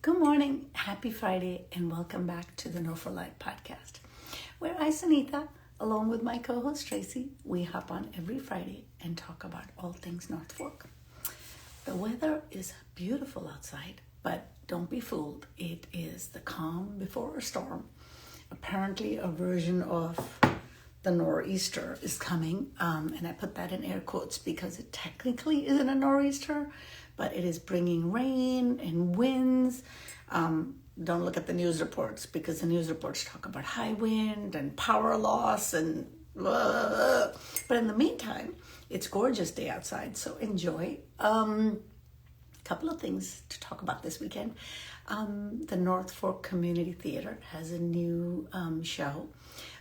Good morning, happy Friday, and welcome back to the 𝗨𝗵𝗱𝗲 podcast, where I, Sunita, along with my co-host Tracy, we hop on every Friday and talk about all things North Fork. The weather is beautiful outside, but don't be fooled. It is the calm before a storm. Apparently, a version of the nor'easter is coming, and I put that in air quotes because it technically isn't a nor'easter, but it is bringing rain and winds. Don't look at the news reports because the news reports talk about high wind and power loss and blah. But in the meantime, it's a gorgeous day outside, so enjoy. Couple of things to talk about this weekend. The North Fork Community Theater has a new show,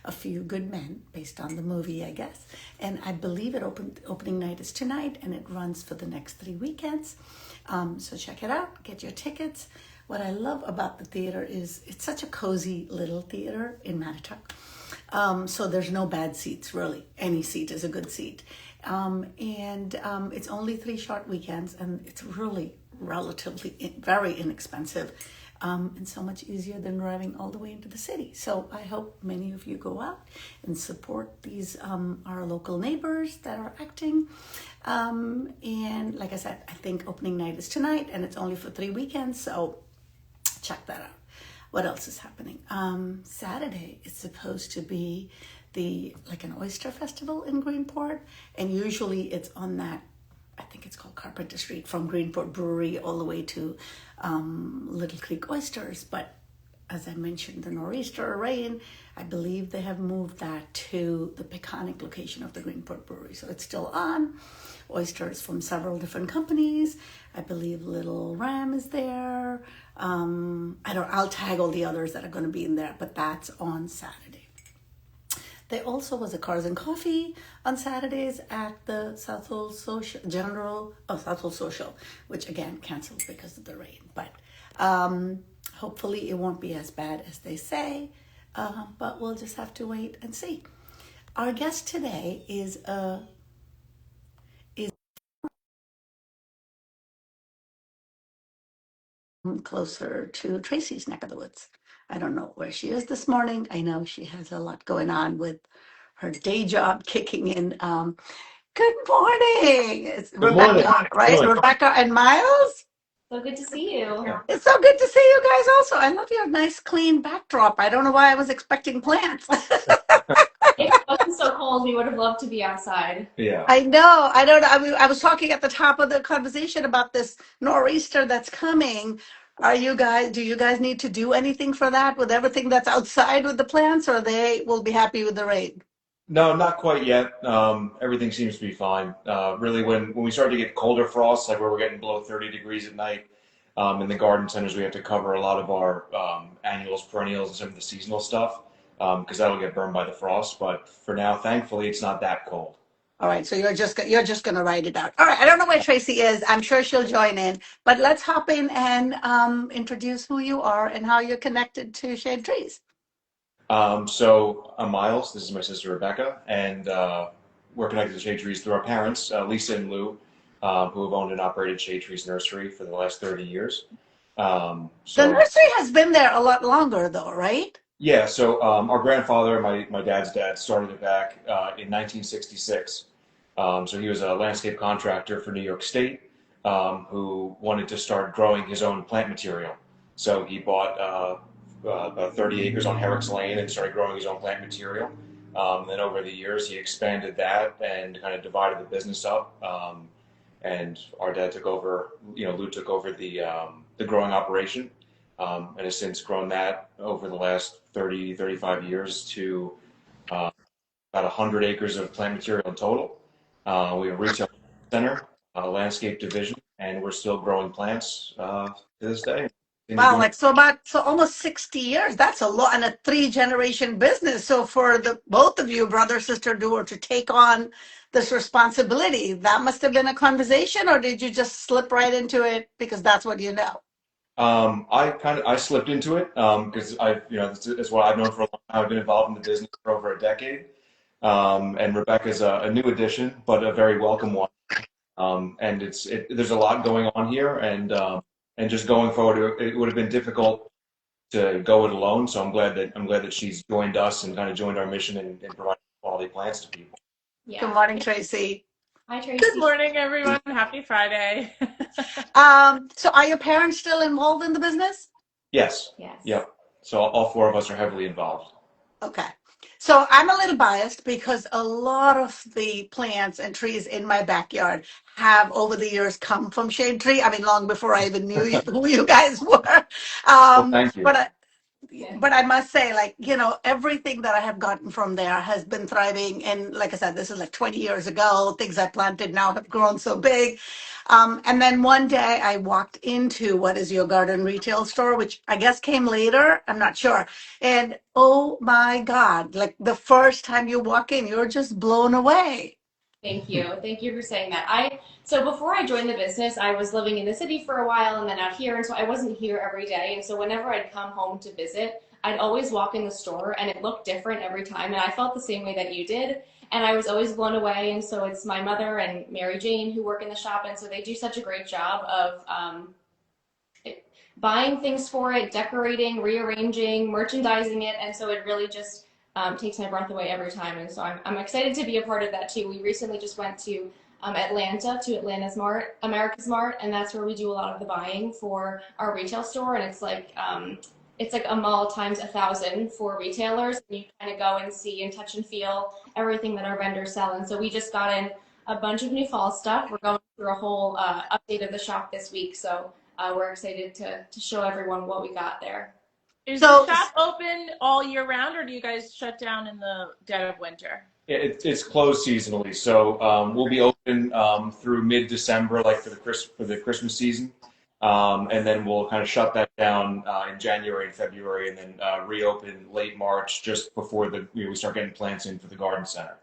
A Few Good Men, based on the movie, I guess. And I believe opening night is tonight, and it runs for the next 3 weekends. So check it out, get your tickets. What I love about the theater is it's such a cozy little theater in Mattituck. So there's no bad seats, really. Any seat is a good seat. It's only 3 short weekends, and it's really relatively very inexpensive, and so much easier than driving all the way into the city. So I hope many of you go out and support these our local neighbors that are acting. And like I said, I think opening night is tonight, and it's only for 3 weekends, so check that out. What else is happening? Saturday is supposed to be an oyster festival in Greenport, and usually it's on that, I think it's called Carpenter Street, from Greenport Brewery all the way to Little Creek Oysters. But as I mentioned, the nor'easter rain, I believe they have moved that to the Peconic location of the Greenport Brewery. So it's still on. Oysters from several different companies. I believe Little Ram is there. I'll tag all the others that are going to be in there, but that's on Saturday. There also was a Cars and Coffee on Saturdays at the South Hole Social, which again canceled because of the rain. But hopefully it won't be as bad as they say. But we'll just have to wait and see. Our guest today is closer to Tracy's neck of the woods. I don't know where she is this morning. I know she has a lot going on with her day job kicking in. Good morning. It's Good Rebecca, morning. right? Good. Rebecca and Miles. So good to see you. Yeah. It's so good to see you guys also. I love your nice clean backdrop. I don't know why I was expecting plants. If it wasn't so cold, we would have loved to be outside. Yeah. I know. I don't know. I was talking at the top of the conversation about this nor'easter that's coming. Do you guys need to do anything for that with everything that's outside with the plants, or they will be happy with the rain? No, not quite yet. Everything seems to be fine. Really, when we start to get colder frosts, like where we're getting below 30 degrees at night, in the garden centers, we have to cover a lot of our annuals, perennials, and some of the seasonal stuff, because that'll get burned by the frost. But for now, thankfully, it's not that cold. All right, so you're just going to write it out. All right, I don't know where Tracy is. I'm sure she'll join in, but let's hop in and introduce who you are and how you're connected to Shade Trees. So I'm Miles. This is my sister Rebecca, and we're connected to Shade Trees through our parents, Lisa and Lou, who have owned and operated Shade Trees Nursery for the last 30 years. The nursery has been there a lot longer, though, right? Yeah, so our grandfather, my dad's dad, started it back in 1966. So he was a landscape contractor for New York State, who wanted to start growing his own plant material. So he bought about 30 acres on Herrick's Lane and started growing his own plant material. Then over the years, he expanded that and kind of divided the business up. And our dad took over, Lou took over the growing operation, and has since grown that over the last 30, 35 years to about 100 acres of plant material in total. We have a retail center, a landscape division, and we're still growing plants to this day. Wow, so almost 60 years. That's a lot, and a 3-generation business. So for the both of you, brother, sister, duo, to take on this responsibility, that must have been a conversation, or did you just slip right into it because that's what you know? I slipped into it because this is what I've known for a long time. I've been involved in the business for over a decade. And Rebecca's a new addition, but a very welcome one. And there's a lot going on here, and and just going forward, it would have been difficult to go it alone. So I'm glad that she's joined us and kind of joined our mission and providing quality plants to people. Good Yeah. morning, Tracy. Hi, Tracy. Good morning, everyone. Happy Friday. So are your parents still involved in the business? Yes. Yes. Yep. So all four of us are heavily involved. Okay. So I'm a little biased because a lot of the plants and trees in my backyard have over the years come from Shade Tree. I mean, long before I even knew who you guys were. Well, thank you. But I must say, like, everything that I have gotten from there has been thriving. And like I said, this is like 20 years ago. Things I planted now have grown so big. And then one day I walked into what is your garden retail store, which I guess came later. I'm not sure. And oh my God, like the first time you walk in, you're just blown away. Thank you. Thank you for saying that. So before I joined the business, I was living in the city for a while and then out here, and so I wasn't here every day. And so whenever I'd come home to visit, I'd always walk in the store and it looked different every time. And I felt the same way that you did. And I was always blown away. And so it's my mother and Mary Jane who work in the shop, and so they do such a great job of buying things for it, decorating, rearranging, merchandising it, and so it really just takes my breath away every time. And so I'm excited to be a part of that too. We recently just went to Atlanta, to Atlanta's Mart, America's Mart, and that's where we do a lot of the buying for our retail store. And it's like a mall times 1,000 for retailers. And you kind of go and see and touch and feel everything that our vendors sell. And so we just got in a bunch of new fall stuff. We're going through a whole update of the shop this week. So we're excited to show everyone what we got there. Is the shop open all year round, or do you guys shut down in the dead of winter? Yeah, it's closed seasonally, so we'll be open through mid-December, like for the Christmas season, and then we'll kind of shut that down in January and February, and then reopen late March, just before we start getting plants in for the garden center.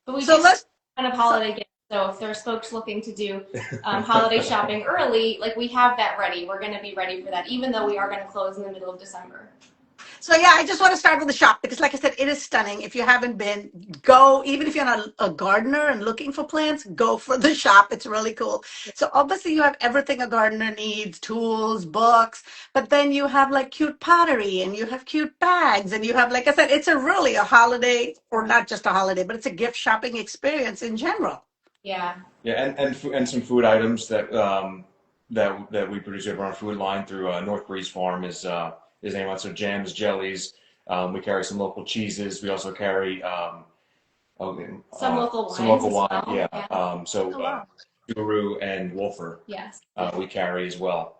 But we just kind of holiday gifts. So if there's folks looking to do holiday shopping early, like we have that ready. We're going to be ready for that, even though we are going to close in the middle of December. So yeah, I just want to start with the shop because like I said, it is stunning. If you haven't been, go, even if you're not a gardener and looking for plants, go for the shop. It's really cool. So obviously you have everything a gardener needs, tools, books, but then you have like cute pottery and you have cute bags and you have, like I said, it's really a holiday, or not just a holiday, but it's a gift shopping experience in general. Yeah. Yeah, and some food items that we produce. We have our own food line through North Breeze Farm is name on, so jams, jellies. We carry some local cheeses. We also carry some local wines. Some local wine, well. yeah. Guru and Wolfer. Yes. We carry as well.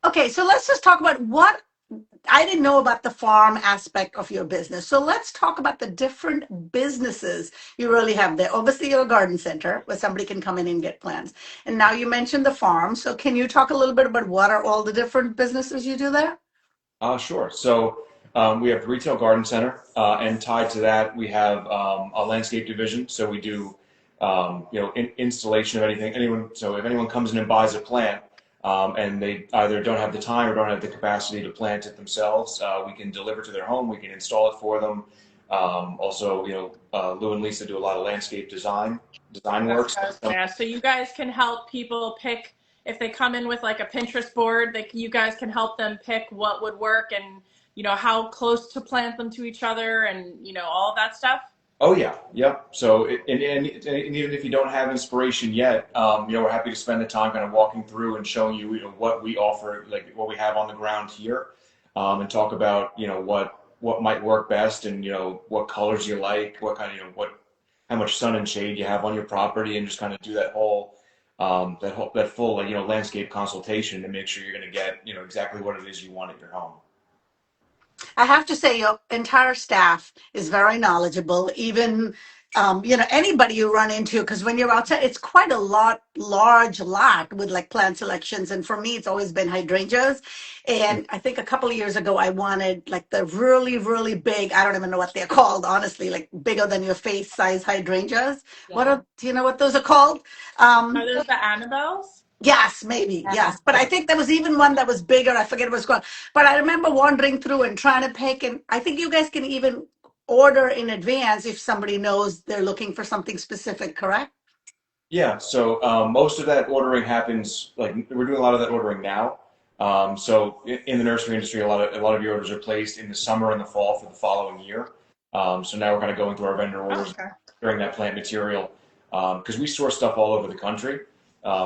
Okay, so let's just talk about what I didn't know about the farm aspect of your business. So let's talk about the different businesses you really have there. Obviously, you're a garden center where somebody can come in and get plants. And now you mentioned the farm. So can you talk a little bit about what are all the different businesses you do there? Sure. So we have the retail garden center, and tied to that, we have a landscape division. So we do, installation of anything. So if anyone comes in and buys a plant, and they either don't have the time or don't have the capacity to plant it themselves, we can deliver to their home. We can install it for them. Also, Lou and Lisa do a lot of landscape design works. Yeah, so you guys can help people pick, if they come in with like a Pinterest board, you guys can help them pick what would work and, how close to plant them to each other and, all of that stuff. Oh yeah, yep. So and even if you don't have inspiration yet, we're happy to spend the time kind of walking through and showing you, what we offer, like what we have on the ground here, and talk about, what might work best and, what colors you like, what kind of, how much sun and shade you have on your property, and just kind of do that full landscape consultation to make sure you're going to get, exactly what it is you want at your home. I have to say your entire staff is very knowledgeable, even, anybody you run into, because when you're outside, it's quite a large lot with like plant selections. And for me, it's always been hydrangeas. And I think a couple of years ago, I wanted like the really, really big, I don't even know what they're called, honestly, like bigger than your face size hydrangeas. Yeah. Do you know what those are called? Are those the Annabelles? Yes, maybe, yes. But I think there was even one that was bigger. I forget what it's called. But I remember wandering through and trying to pick, and I think you guys can even order in advance if somebody knows they're looking for something specific, correct? Yeah, so most of that ordering happens, like we're doing a lot of that ordering now. So in the nursery industry, a lot of your orders are placed in the summer and the fall for the following year. So now we're kind of going through our vendor Oh, orders okay. during that plant material because we source stuff all over the country.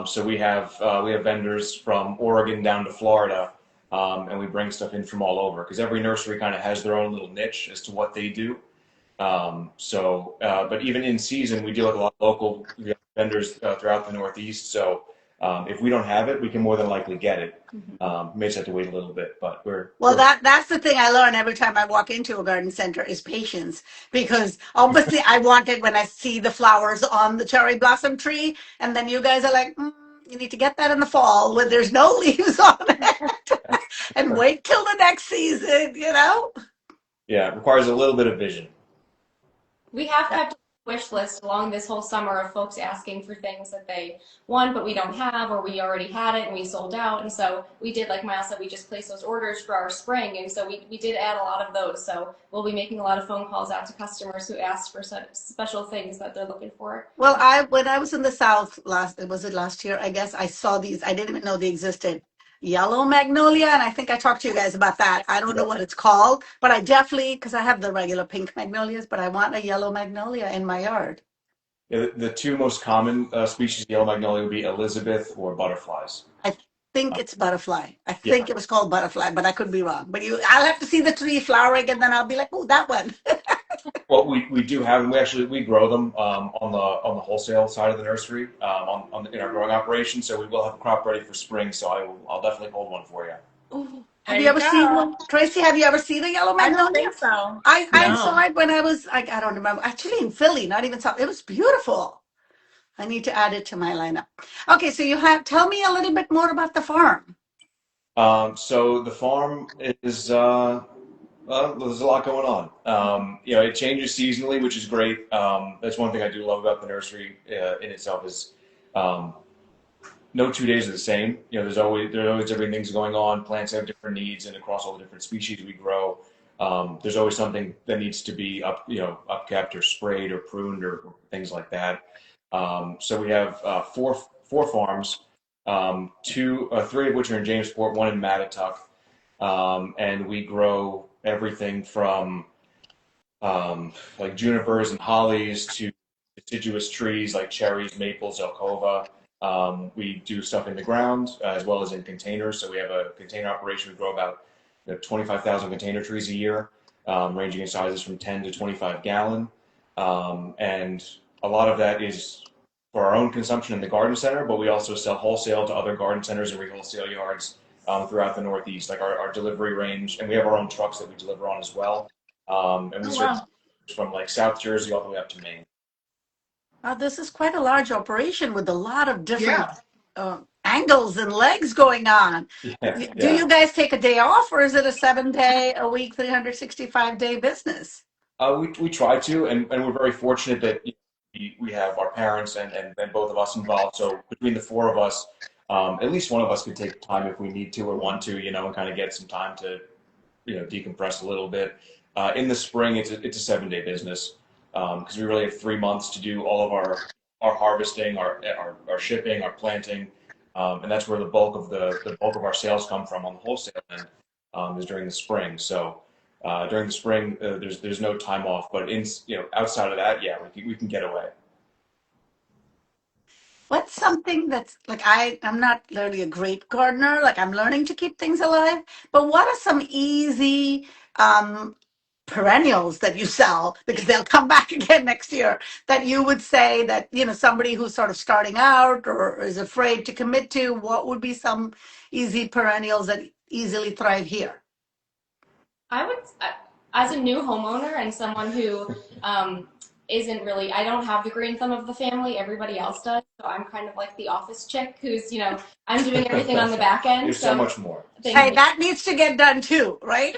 So we have vendors from Oregon down to Florida, and we bring stuff in from all over because every nursery kind of has their own little niche as to what they do. But even in season, we deal with a lot of local vendors throughout the Northeast. So if we don't have it, we can more than likely get it. We may just have to wait a little bit, but Well, that's the thing I learn every time I walk into a garden center is patience. Because obviously I want it when I see the flowers on the cherry blossom tree, and then you guys are like, you need to get that in the fall when there's no leaves on it, and wait till the next season, you know? yeah, it requires a little bit of vision. We have kept a wish list along this whole summer of folks asking for things that they want, but we don't have, or we already had it and we sold out. And so we did, like Miles said, we just placed those orders for our spring. And so we did add a lot of those. So we'll be making a lot of phone calls out to customers who asked for special things that they're looking for. Well, when I was in the South last year, I guess I saw these. I didn't even know they existed. Yellow magnolia, and I think I talked to you guys about that. I don't know what it's called, but I definitely, because I have the regular pink magnolias, but I want a yellow magnolia in my yard. Yeah, the two most common species of yellow magnolia would be Elizabeth or butterflies. I think it's butterfly. I Yeah. think it was called butterfly, but I could be wrong. But I'll have to see the tree flowering, and then I'll be like, oh, that one. Well, we do have them. We grow them on the wholesale side of the nursery in our growing operation. So we will have a crop ready for spring. So I'll definitely hold one for you. Ooh. There Have you you ever seen go. one? Tracy, have you ever seen a yellow I don't magnolia? think so. I No. saw it when I was like, I don't remember. Actually in Philly, not even South. It was beautiful. I need to add it to my lineup. Okay, so tell me a little bit more about the farm. So the farm is there's a lot going on. It changes seasonally, which is great. That's one thing I do love about the nursery in itself is um, no 2 days are the same. There's always different things going on. Plants have different needs, and across all the different species we grow, there's always something that needs to be upkept or sprayed or pruned or things like that. So we have four farms, three of which are in Jamesport, one in Mattituck, and we grow everything from like junipers and hollies to deciduous trees like cherries, maples, 𝗨𝗏𝗯. We do stuff in the ground as well as in containers. So we have a container operation. We grow about 25,000 container trees a year, ranging in sizes from 10 to 25 gallon. And a lot of that is for our own consumption in the garden center, but we also sell wholesale to other garden centers and wholesale yards throughout the Northeast, like our delivery range. And we have our own trucks that we deliver on as well. And we Oh, serve wow. from like South Jersey all the way up to Maine. This is quite a large operation with a lot of different Yeah. angles and legs going on. Yeah, Do yeah. you guys take a day off, or is it a 7-day a week, 365-day business? We try to, and we're very fortunate that we have our parents and both of us involved. So between the four of us, at least one of us could take time if we need to or want to, and kind of get some time to, decompress a little bit. In the spring, it's a 7-day business because we really have 3 months to do all of our harvesting, our shipping, our planting, and that's where the bulk of our sales come from on the wholesale end is during the spring. So. During the spring, there's no time off, but outside of that, yeah, we can get away. What's something that's like I'm not really a great gardener, like I'm learning to keep things alive, but what are some easy perennials that you sell because they'll come back again next year that you would say that, somebody who's sort of starting out or is afraid to commit to, what would be some easy perennials that easily thrive here? I would, as a new homeowner and someone who isn't really, I don't have the green thumb of the family, everybody else does. So I'm kind of like the office chick who's, I'm doing everything on the back end. There's so much more. Hey, that needs to get done too, right?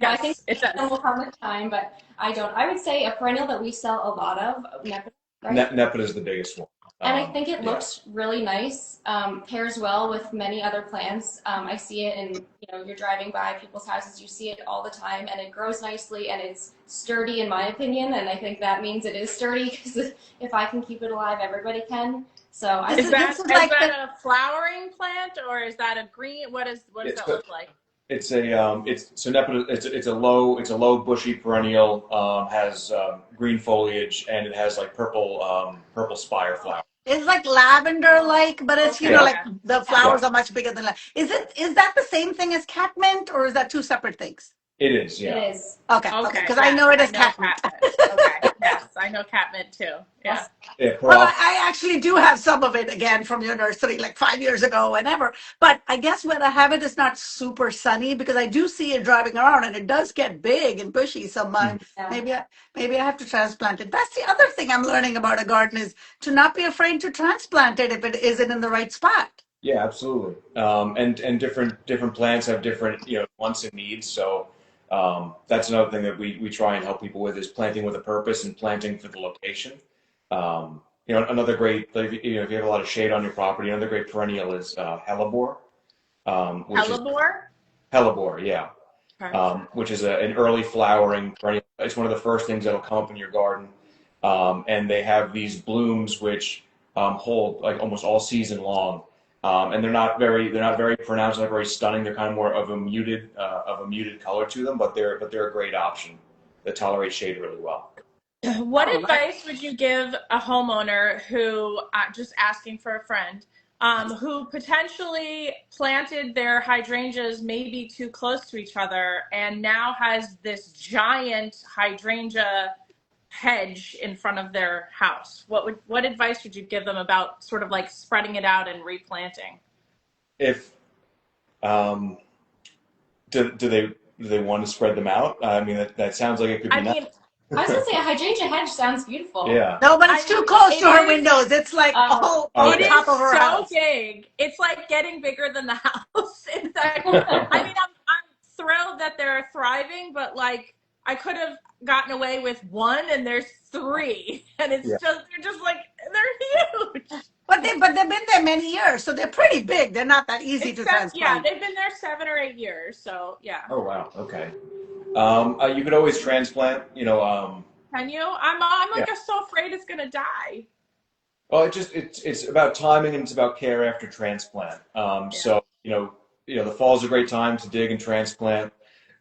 I think it does. will come with time, but I don't. I would say a perennial that we sell a lot of, 𝗵𝗵𝗱𝗲𝗍, right? 𝗵𝗵𝗱𝗍 is the biggest one. And I think it Yeah. looks really nice, pairs well with many other plants. I see it in, you're driving by people's houses, you see it all the time, and it grows nicely and it's sturdy in my opinion. And I think that means it is sturdy because if I can keep it alive, everybody can. So I Is that a flowering plant or is that a green? What does that look like? It's a it's a low bushy perennial, has green foliage, and it has like purple spire flowers. It's like lavender-like, but it's, Okay. like the flowers are much bigger than Is that the same thing as catmint, or is that two separate things? It is, yeah. It is. Okay, because I know it as catmint. Okay, yes, I know catmint too. Yeah. Well, I actually do have some of it again from your nursery, like 5 years ago, whenever. But I guess where I have it is not super sunny because I do see it driving around and it does get big and bushy. So maybe I have to transplant it. That's the other thing I'm learning about a garden is to not be afraid to transplant it if it isn't in the right spot. Yeah, absolutely. And different plants have different wants and needs. So that's another thing that we try and help people with is planting with a purpose and planting for the location. Another great, if you have a lot of shade on your property, another great perennial is hellebore. Hellebore, yeah. Which is an early flowering perennial. It's one of the first things that'll come up in your garden. And they have these blooms which hold like almost all season long. And they're not very pronounced, not very stunning. They're kind of more of a muted color to them, but they're a great option that tolerate shade really well. What advice would you give a homeowner who just asking for a friend, who potentially planted their hydrangeas maybe too close to each other and now has this giant hydrangea hedge in front of their house? What advice would you give them about sort of like spreading it out and replanting? If do they want to spread them out? I mean that sounds like it could be nice. I was gonna say a hydrangea hedge sounds beautiful. Yeah. No, but it's too close to her windows. It's like all top of her house. It's so big. It's like getting bigger than the house. In fact, I mean, I'm thrilled that they're thriving, but like I could have gotten away with one, and there's three, and it's they're huge. But they've been there many years, so they're pretty big. They're not that easy to transplant. Yeah, they've been there 7 or 8 years, so yeah. Oh wow, okay. You could always transplant, Can you? I'm like so afraid it's gonna die. Well, it's about timing and it's about care after transplant. So the fall is a great time to dig and transplant,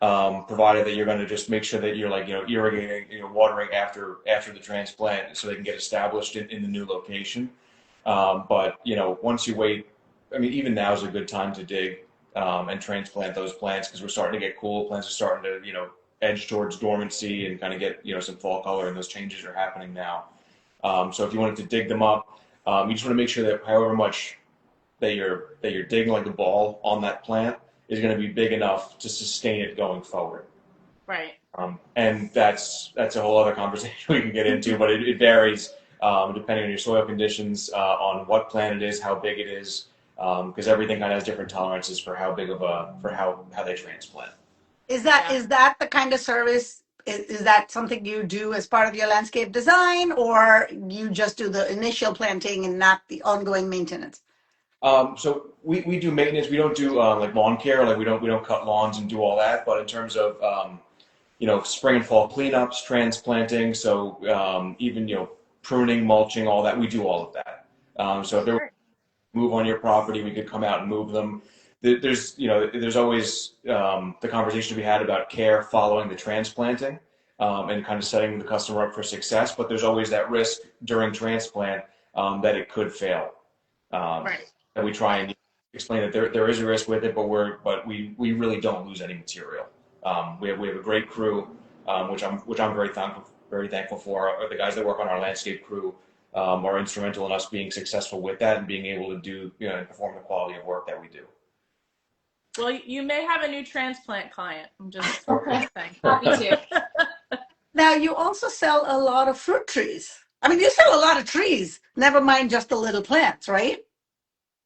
provided that you're going to just make sure that you're irrigating, watering after the transplant so they can get established in the new location. But once you wait, I mean, even now is a good time to dig and transplant those plants because we're starting to get cool. Plants are starting to edge towards dormancy and kind of get some fall color, and those changes are happening now. So if you wanted to dig them up, you just want to make sure that however much that you're digging like the ball on that plant is going to be big enough to sustain it going forward. Right. And that's a whole other conversation we can get into, but it varies depending on your soil conditions, on what plant it is, how big it is, because everything kind of has different tolerances for how big of how they transplant. Is that the kind of service? Is that something you do as part of your landscape design, or you just do the initial planting and not the ongoing maintenance? So we do maintenance. We don't do like lawn care. Like we don't cut lawns and do all that. But in terms of spring and fall cleanups, transplanting, so even pruning, mulching, all that, we do all of that. So if there move on your property, we could come out and move them. There's always the conversation to be had about care following the transplanting and kind of setting the customer up for success. But there's always that risk during transplant that it could fail. Right. And we try and explain that there is a risk with it, but we really don't lose any material. We have a great crew, which I'm very thankful for. The guys that work on our landscape crew are instrumental in us being successful with that and being able to do and perform the quality of work that we do. Well, you may have a new transplant client. I'm just saying. Happy to. Now, you also sell a lot of fruit trees. I mean, you sell a lot of trees, never mind just the little plants, right?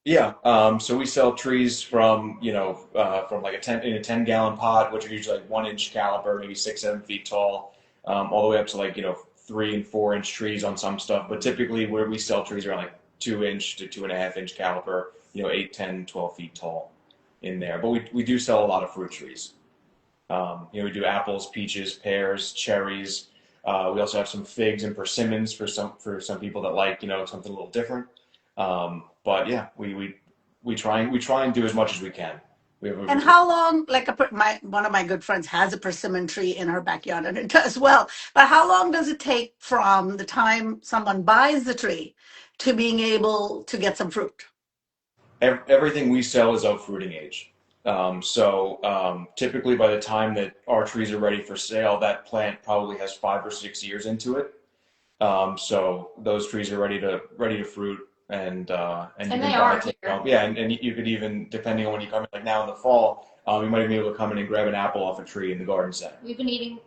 Yeah. So we sell trees from like a 10-gallon pot, which are usually like 1-inch caliber, maybe 6-7 feet tall, all the way up to like 3- and 4-inch trees on some stuff. But typically where we sell trees are like 2-inch to 2.5-inch caliber, 8, 10, 12 feet tall in there. But we do sell a lot of fruit trees. We do apples, peaches, pears, cherries. We also have some figs and persimmons for some people that like something a little different. But yeah, we try and do as much as we can. And how long, like one of my good friends has a persimmon tree in her backyard and it does well, but how long does it take from the time someone buys the tree to being able to get some fruit? Everything we sell is of fruiting age. Typically by the time that our trees are ready for sale, that plant probably has 5 or 6 years into it. So those trees are ready to fruit. And they are here. Yeah, and you could even, depending on when you come in, like now in the fall, you might be able to come in and grab an apple off a tree in the garden center. We've been eating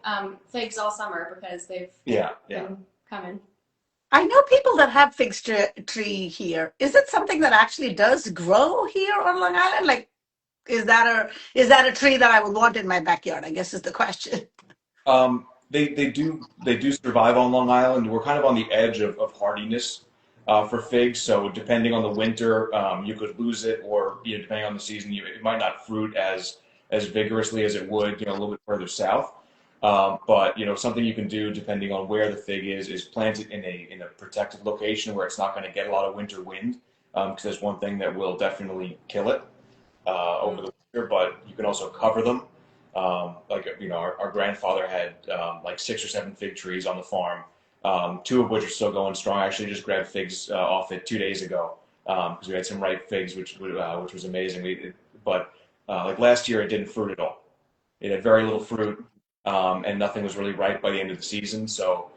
figs all summer because they've been coming. I know people that have fig tree here. Is it something that actually does grow here on Long Island? Like, is that a tree that I would want in my backyard, I guess is the question. They do survive on Long Island. We're kind of on the edge of hardiness. For figs, so depending on the winter, you could lose it, or depending on the season, it might not fruit as vigorously as it would, a little bit further south. But something you can do depending on where the fig is plant it in a protected location where it's not going to get a lot of winter wind, because that's one thing that will definitely kill it over the winter. But you can also cover them. Our grandfather had like 6 or 7 fig trees on the farm. 2 of which are still going strong. I actually just grabbed figs off it 2 days ago because we had some ripe figs, which was amazing. But last year, it didn't fruit at all. It had very little fruit, and nothing was really ripe by the end of the season. So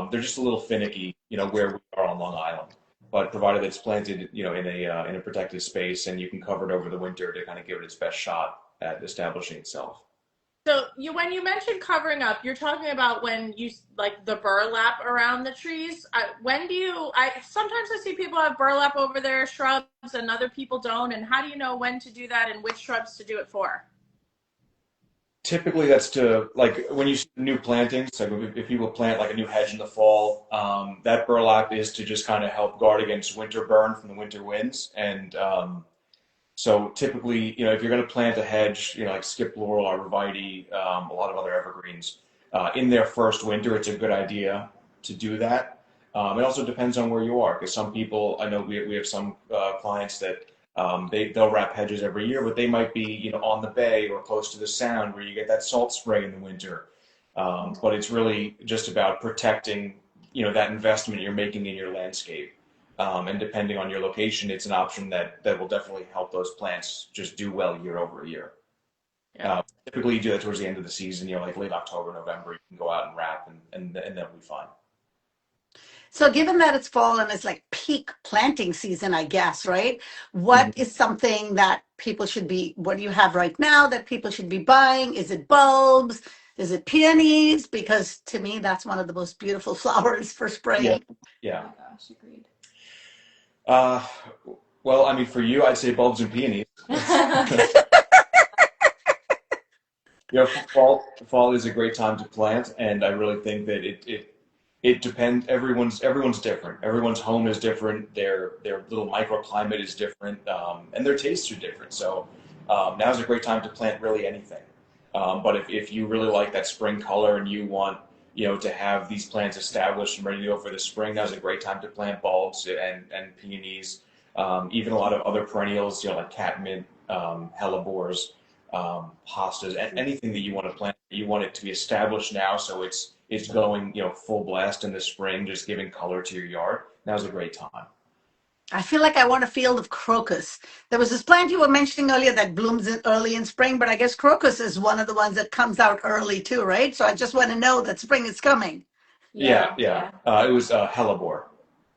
they're just a little finicky, where we are on Long Island. But provided it's planted, in a protected space, and you can cover it over the winter to kind of give it its best shot at establishing itself. So when you mentioned covering up, you're talking about when you like the burlap around the trees. Sometimes I see people have burlap over their shrubs and other people don't. And how do you know when to do that and which shrubs to do it for? Typically, that's to, like, when you see new plantings, like if people plant like a new hedge in the fall, that burlap is to just kind of help guard against winter burn from the winter winds. And so typically, if you're going to plant a hedge, like skip laurel, arborvitae, a lot of other evergreens, in their first winter, it's a good idea to do that. It also depends on where you are, because some people, I know we have some clients that they'll wrap hedges every year, but they might be on the bay or close to the sound where you get that salt spray in the winter. But it's really just about protecting that investment you're making in your landscape. And depending on your location, it's an option that will definitely help those plants just do well year over year. Yeah. Typically, you do that towards the end of the season, like late October, November, you can go out and wrap, and they'll be fine. So given that it's fall and it's like peak planting season, I guess, right? What is something that people should be, what do you have right now that people should be buying? Is it bulbs? Is it peonies? Because to me, that's one of the most beautiful flowers for spring. Yeah. Oh my gosh, agreed. Well, I mean, for you, I'd say bulbs and peonies. Fall is a great time to plant, and I really think that it depends. Everyone's different. Everyone's home is different. Their little microclimate is different, and their tastes are different. So now's a great time to plant really anything. But if you really like that spring color and you want to have these plants established and ready to go for the spring, now's a great time to plant bulbs and peonies. Even a lot of other perennials, like catmint, hellebores, hostas, anything that you want to plant. You want it to be established now, so it's going full blast in the spring, just giving color to your yard. Now's a great time. I feel like I want a field of crocus. There was this plant you were mentioning earlier that blooms early in spring, but I guess crocus is one of the ones that comes out early too, right? So I just want to know that spring is coming. Yeah. It was hellebore.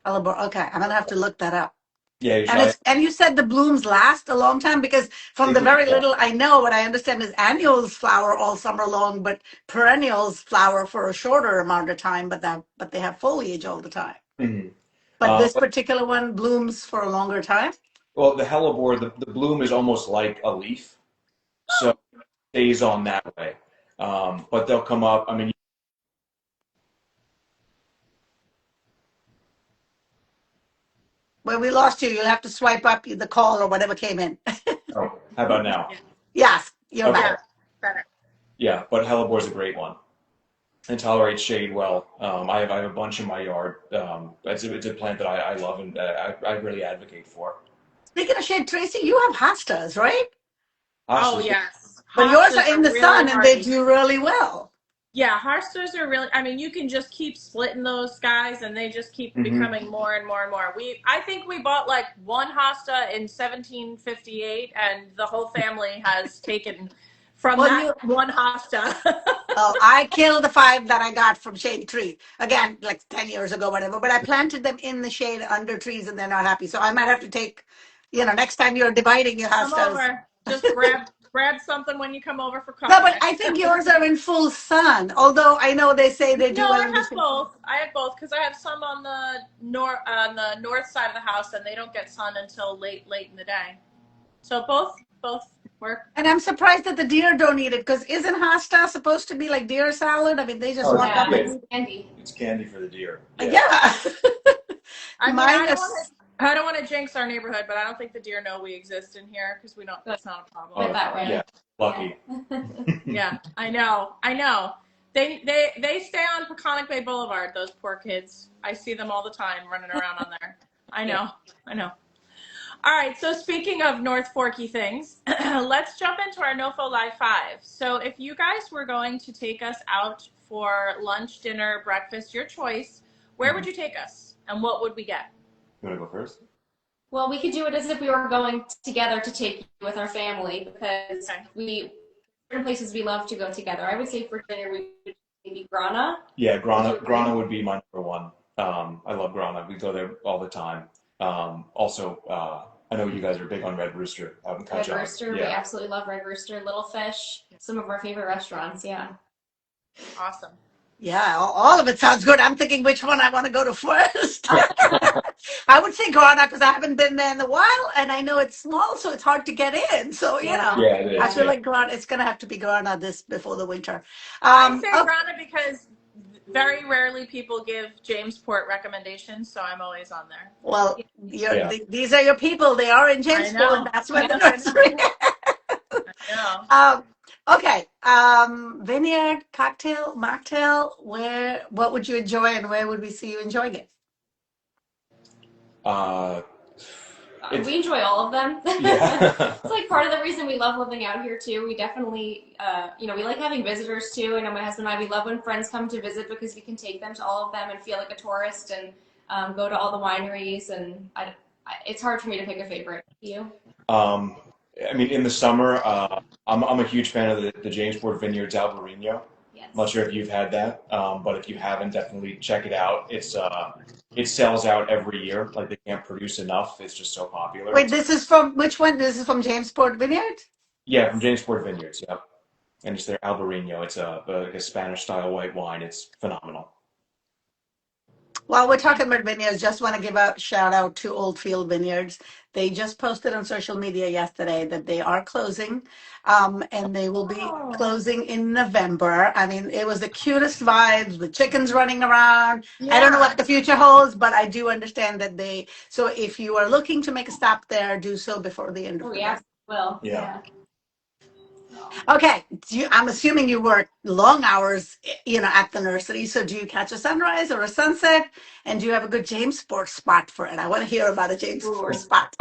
Hellebore. Okay, I'm gonna have to look that up. Yeah, and you said the blooms last a long time, because from the very little I know, what I understand is annuals flower all summer long, but perennials flower for a shorter amount of time, but they have foliage all the time. Mm-hmm. But this particular one blooms for a longer time? Well, the hellebore, the bloom is almost like a leaf, so it stays on that way. But they'll come up. I mean, When we lost you, you'll have to swipe up the call or whatever came in. Oh, how about now? Yes, you're Okay. back. Better. Yeah, but hellebore is a great one and tolerates shade well. I have a bunch in my yard. It's a plant that I love and I really advocate for. Speaking of shade, Tracy, you have hostas, right? Oh, Hostas, yes. But yours Hostas are in the really sun and they hardy. do really well. Yeah, hostas are really, I mean, you can just keep splitting those guys and they just keep becoming more and more and more. I think we bought like one hosta in 1758 and the whole family has taken from one hosta. Oh, I killed the 5 that I got from Shade Tree. Again, like 10 years ago, whatever. But I planted them in the shade under trees and they're not happy. So I might have to take, next time you're dividing your Come hostas. over. Just grab something when you come over for coffee. No, but I think yours are in full sun. Although I know they say they do No, well I in the have both. I have both because I have some on the north side of the house, and they don't get sun until late in the day. So both work. And I'm surprised that the deer don't eat it because isn't hosta supposed to be like deer salad? I mean, they just walk up and It's candy. It's candy for the deer. yeah. I mean, Mine I don't want to jinx our neighborhood, but I don't think the deer know we exist in here because we don't. That's not a problem. Oh, that way. yeah, lucky. Yeah, I know. They stay on 𝗵𝗺𝗃𝗄𝗏 Boulevard. Those poor kids. I see them all the time running around on there. I know. All right. So speaking of North Forky things, let's jump into our NOFO Live 5. So if you guys were going to take us out for lunch, dinner, breakfast, your choice, where would you take us, and what would we get? You want to go first? Well, we could do it as if we were going together to take you with our family because certain places we love to go together. I would say for dinner we would maybe Grana. Yeah, Grana would be my number one. I love Grana. We go there all the time. Also, I know you guys are big on Red Rooster out in Kajak. Red Rooster, we absolutely love Red Rooster. Little Fish, some of our favorite restaurants, yeah. Awesome. Yeah, all of it sounds good. I'm thinking which one I want to go to first. I would say Grana because I haven't been there in a while, and I know it's small, so it's hard to get in. So Yeah, it is. I feel like Grana. It's gonna have to be Grana before the winter. I say Grana because very rarely people give Jamesport recommendations, so I'm always on there. Well, these are your people. They are in Jamesport. That's where the nursery. I know. Okay, vineyard, cocktail, mocktail. What would you enjoy, and where would we see you enjoying it? We enjoy all of them. Yeah. It's like part of the reason we love living out here too. We definitely, we like having visitors too. I know my husband and I, we love when friends come to visit because we can take them to all of them and feel like a tourist and go to all the wineries. And it's hard for me to pick a favorite. You? I mean, in the summer, I'm a huge fan of the Jamesport Vineyards Albarino. Yes. I'm not sure if you've had that, but if you haven't, definitely check it out. It sells out every year. Like they can't produce enough. It's just so popular. Wait, this is from which one? This is from Jamesport Vineyard? Yeah, from Jamesport Vineyards. Yep, and it's their Albarino. It's a Spanish style white wine. It's phenomenal. While we're talking about vineyards, just want to give a shout out to Oldfield Vineyards. They just posted on social media yesterday that they are closing, and they will be closing in November. I mean, it was the cutest vibes, the chickens running around. Yeah. I don't know what the future holds, but I do understand that so if you are looking to make a stop there, do so before the end of the year. Well, yeah. Okay, I'm assuming you work long hours, at the nursery. So do you catch a sunrise or a sunset? And do you have a good Jamesport spot for it? I want to hear about a Jamesport spot.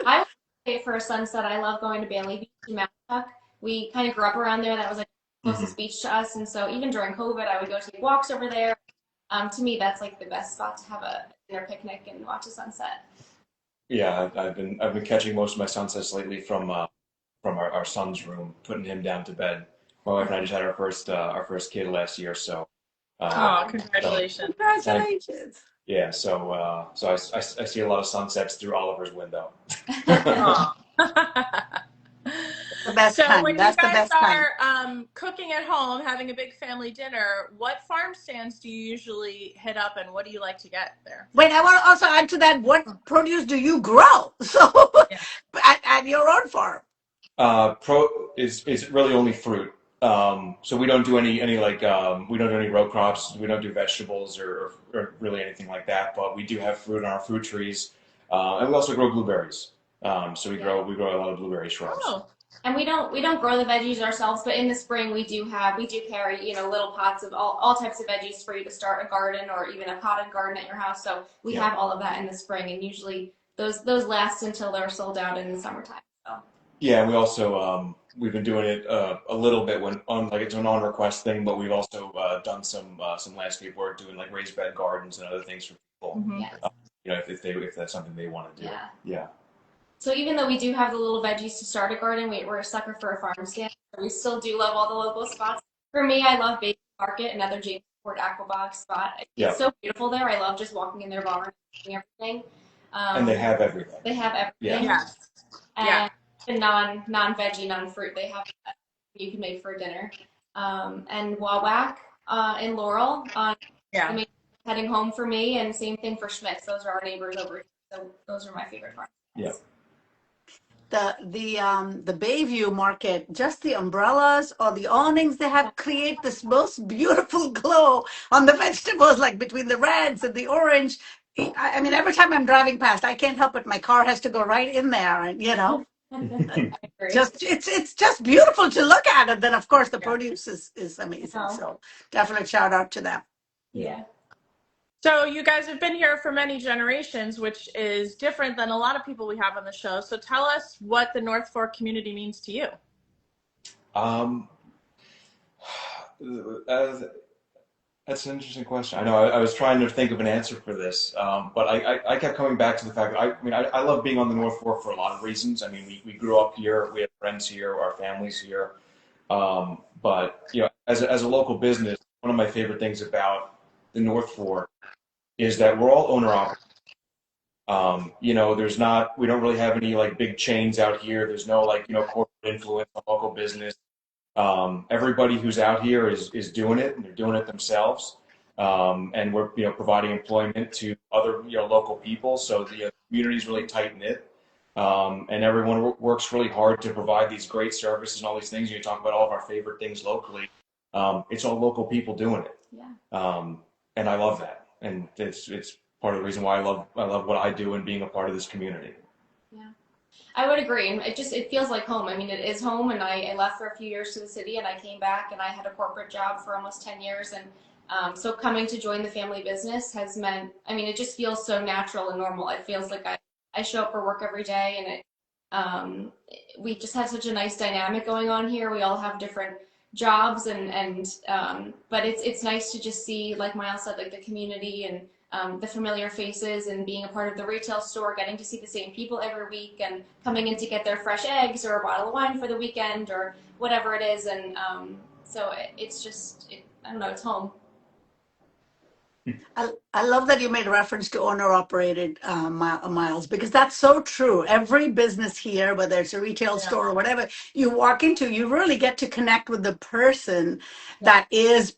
I would say for a sunset, I love going to Bailey Beach in Mount. We kind of grew up around there. That was like the closest beach to us. And so even during COVID, I would go take walks over there. To me, that's like the best spot to have a dinner picnic and watch a sunset. Yeah, I've been catching most of my sunsets lately from our son's room, putting him down to bed. My wife and I just had our first kid last year, so. Congratulations! Congratulations! Yeah, so I see a lot of sunsets through Oliver's window. The best time. When That's you guys the best time. are cooking at home, having a big family dinner, what farm stands do you usually hit up, and what do you like to get there? Wait, I want to also add to that. What produce do you grow? So, at your own farm. Is really only fruit. So we don't do any like we don't do any row crops. We don't do vegetables or really anything like that. But we do have fruit on our fruit trees, and we also grow blueberries. So we grow a lot of blueberry shrubs. Oh, And we don't grow the veggies ourselves, but in the spring we do carry, little pots of all types of veggies for you to start a garden or even a potted garden at your house. So we Yeah. have all of that in the spring, and usually those last until they're sold out in the summertime. So Yeah, and we also we've been doing it a little bit when on like it's an on request thing, but we've also done some landscape work, doing like raised bed gardens and other things for people. yes, If that's something they want to do. yeah. Yeah. So even though we do have the little veggies to start a garden, we're a sucker for a farm stand. So we still do love all the local spots. For me, I love Baker Market, another 𝗵𝗿𝗃𝗏𝗃𝗏 spot. Yeah. It's so beautiful there. I love just walking in their barn and everything. And they have everything. They have everything. yes. And Yeah. the non-veggie, non-fruit, they have that you can make for dinner. And 𝗏𝗏𝗃 in Laurel, Yeah. heading home for me, and same thing for Schmitz. Those are our neighbors over here. So those are my favorite farms. Yeah. The Bayview market, just the umbrellas or the awnings they have create this most beautiful glow on the vegetables, like between the reds and the orange. I mean, every time I'm driving past, I can't help it. My car has to go right in there, and I agree. just it's just beautiful to look at. And then of course the Yeah. produce is amazing. Oh. So definitely shout out to them. Yeah. So you guys have been here for many generations, which is different than a lot of people we have on the show. So tell us what the North Fork community means to you. That's an interesting question. I know I was trying to think of an answer for this, but I kept coming back to the fact that I love being on the North Fork for a lot of reasons. I mean, we grew up here, we have friends here, our families here. But as a local business, one of my favorite things about the North Fork is that we're all owner operators. We don't really have any like big chains out here. There's no corporate influence on local business. Everybody who's out here is doing it, and they're doing it themselves. And we're providing employment to other local people. So the community is really tight knit. And everyone works really hard to provide these great services and all these things. You talk about all of our favorite things locally. It's all local people doing it. Yeah. And I love that. And it's part of the reason why I love what I do and being a part of this community. Yeah, I would agree. And it feels like home. I mean, it is home, and I left for a few years to the city, and I came back, and I had a corporate job for almost 10 years. And so coming to join the family business has meant, it just feels so natural and normal. It feels like I show up for work every day, and we just have such a nice dynamic going on here. We all have different jobs, but it's nice to just see, like Miles said, like the community and the familiar faces, and being a part of the retail store, getting to see the same people every week, and coming in to get their fresh eggs or a bottle of wine for the weekend or whatever it is. And so it's just, I don't know, it's home. I love that you made reference to owner-operated Miles, because that's so true. Every business here, whether it's a retail store or whatever you walk into, you really get to connect with the person that is,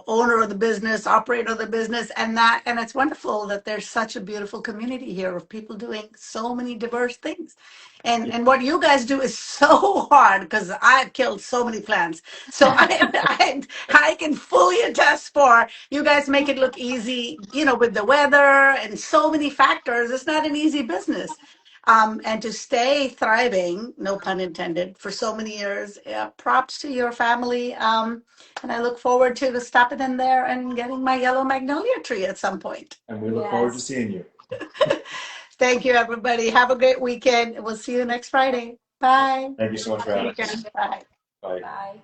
owner of the business, operator of the business, and it's wonderful that there's such a beautiful community here of people doing so many diverse things. And what you guys do is so hard, because I've killed so many plants. So I can fully attest for you guys make it look easy, with the weather and so many factors. It's not an easy business. And to stay thriving, no pun intended, for so many years, props to your family. And I look forward to stopping in there and getting my yellow magnolia tree at some point. And we look forward to seeing you. Thank you, everybody. Have a great weekend. We'll see you next Friday. Bye. Thank you so much for having us. Bye. Bye. Bye.